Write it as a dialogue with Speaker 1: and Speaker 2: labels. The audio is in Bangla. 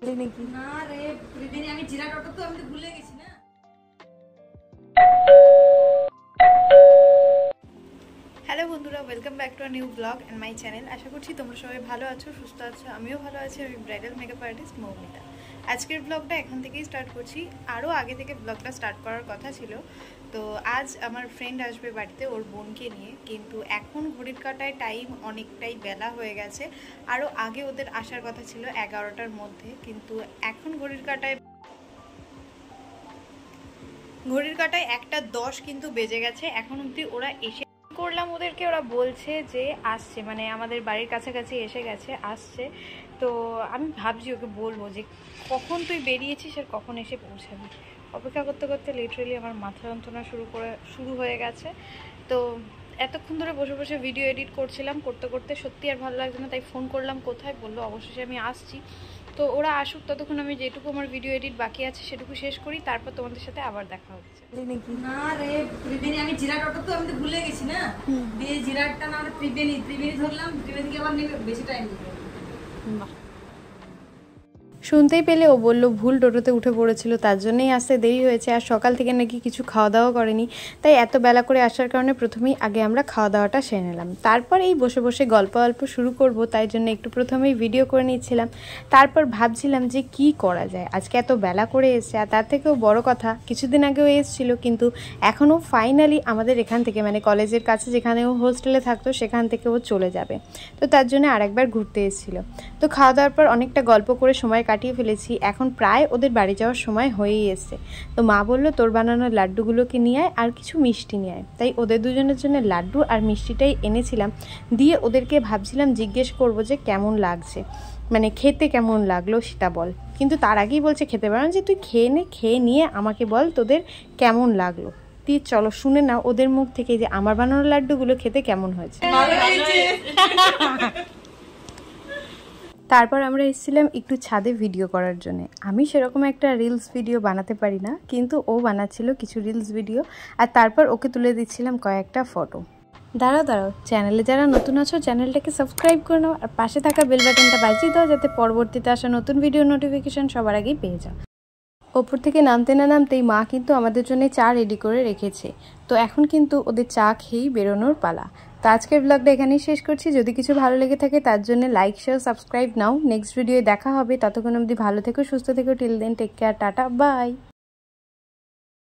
Speaker 1: নাকি
Speaker 2: না রে প্রতিদিন আমি জিরা অটো তো আমি ভুলে গেছি না।
Speaker 1: হ্যালো বন্ধুরা, welcome back to a new blog and my channel. আশা করছি তোমরা সবাই ভালো আছো, সুস্থ আছো। আমিও ভালো আছি। আমি ব্রাইডাল মেকআপ আর্টিস্ট মৌমিতা। আজকের ব্লগটা এখান থেকেই স্টার্ট করছি। আরও আগে থেকে ব্লগটা স্টার্ট করার কথা ছিল। তো আজ আমার ফ্রেন্ড আসবে বাড়িতে ওর বোনকে নিয়ে, কিন্তু এখন ঘড়ির কাঁটায় টাইম অনেকটাই বেলা হয়ে গেছে। আরও আগে ওদের আসার কথা ছিল 11টার মধ্যে, কিন্তু এখন ঘড়ির কাঁটায় 1:10 কিন্তু বেজে গেছে। এখন অবধি ওরা এসে করলাম ওদেরকে, ওরা বলছে যে আসছে, মানে আমাদের বাড়ির কাছাকাছি এসে গেছে, আসছে। তো আমি ভাবছি ওকে বলবো যে কখন তুই বেরিয়েছিস আর কখন এসে পৌঁছাবি। অপেক্ষা করতে করতে লিটারেলি আমার মাথা যন্ত্রণা শুরু হয়ে গেছে। তো এতক্ষণ ধরে বসে বসে ভিডিও এডিট করছিলাম, করতে করতে সত্যি আর ভালো লাগছে না, তাই ফোন করলাম। কোথায়? বললো অবশেষে আমি আসছি। তো ওরা আসুক, ততক্ষণ আমি যেটুকু আমার ভিডিও এডিট বাকি আছে সেটুকু শেষ করি, তারপর তোমাদের সাথে আবার দেখা হচ্ছে।
Speaker 2: না রে প্রতিদিন আমি জিরা অটো তো আমি ভুলে গেছি না। দিয়ে জিরাটটা না আমরা ত্রিবেণী ধরলাম, ত্রিবেণী থেকে আবার নেবে বেশি টাইম নেবে।
Speaker 1: শুনতেই পেলে ও বলল ভুল টোটোতে উঠে পড়েছিল, তার জন্যই আসতে দেরি হয়েছে। আর সকাল থেকে নাকি কিছু খাওয়া দাওয়া করেনি, তাই এত বেলা করে আসার কারণে প্রথমেই আগে আমরা খাওয়া দাওয়াটা সেরে নিলাম। তারপর এই বসে বসে গল্প শুরু করব, তাই জন্য একটু প্রথমেই ভিডিও করে নিচ্ছিলাম। তারপর ভাবছিলাম যে কি করা যায়, আজকে এত বেলা করে এসছে। আর তার থেকেও বড় কথা, কিছুদিন আগেও এসেছিল, কিন্তু এখনও ফাইনালি আমাদের এখান থেকে, মানে কলেজের কাছে যেখানে ও হোস্টেলে থাকতো সেখান থেকে ও চলে যাবে। তো তার জন্য আরেকবার ঘুরতে এসেছিল। তো খাওয়া দাওয়ার পর অনেকটা গল্প করে সময় কাটিয়ে ফেলেছি। এখন প্রায় ওদের বাড়ি যাওয়ার সময় হয়েই এসছে। তো মা বলল তোর বানানো লাড্ডুগুলোকে নিয়ে আয় আর কিছু মিষ্টি নিয়ে আয়। তাই ওদের দুজনের জন্য লাড্ডু আর মিষ্টিটাই এনেছিলাম। দিয়ে ওদেরকে ভাবছিলাম জিজ্ঞেস করব যে কেমন লাগছে, মানে খেতে কেমন লাগলো সেটা বল। কিন্তু তার আগেই বলছে খেতে পারো না, যে তুই খেয়ে নে, খেয়ে নিয়ে আমাকে বল তোদের কেমন লাগলো। দিয়ে চলো শুনে নাও ওদের মুখ থেকে যে আমার বানানো লাড্ডুগুলো খেতে কেমন হয়েছে। তারপর আমরা এসেছিলাম একটু ছাদে ভিডিও করার জন্য। আমি সেরকম একটা রিলস ভিডিও বানাতে পারি না, কিন্তু ও বানাচ্ছিল কিছু রিলস ভিডিও, আর তারপর ওকে তুলে দিচ্ছিলাম কয়েকটা ফটো। দাঁড়াও, চ্যানেলে যারা নতুন আছো চ্যানেলটাকে সাবস্ক্রাইব করে নাও, আর পাশে থাকা বেল বাটনটা বাজিয়ে দাও, যাতে পরবর্তীতে আসা নতুন ভিডিও নোটিফিকেশন সবার আগেই পেয়ে যাও। ওপর থেকে নামতে না নামতেই মা কিন্তু আমাদের জন্য চা রেডি করে রেখেছে। তো এখন কিন্তু ওদের চা খেয়েই বেরোনোর পালা। তো আজকের ব্লগটা এখানেই শেষ করছি। যদি কিছু ভালো লেগে থাকে তার জন্য লাইক, শেয়ার, সাবস্ক্রাইব নাও। নেক্সট ভিডিওয়ে দেখা হবে। ততক্ষণ অবধি ভালো থেকো, সুস্থ থেকো। Till then take care, tata, by.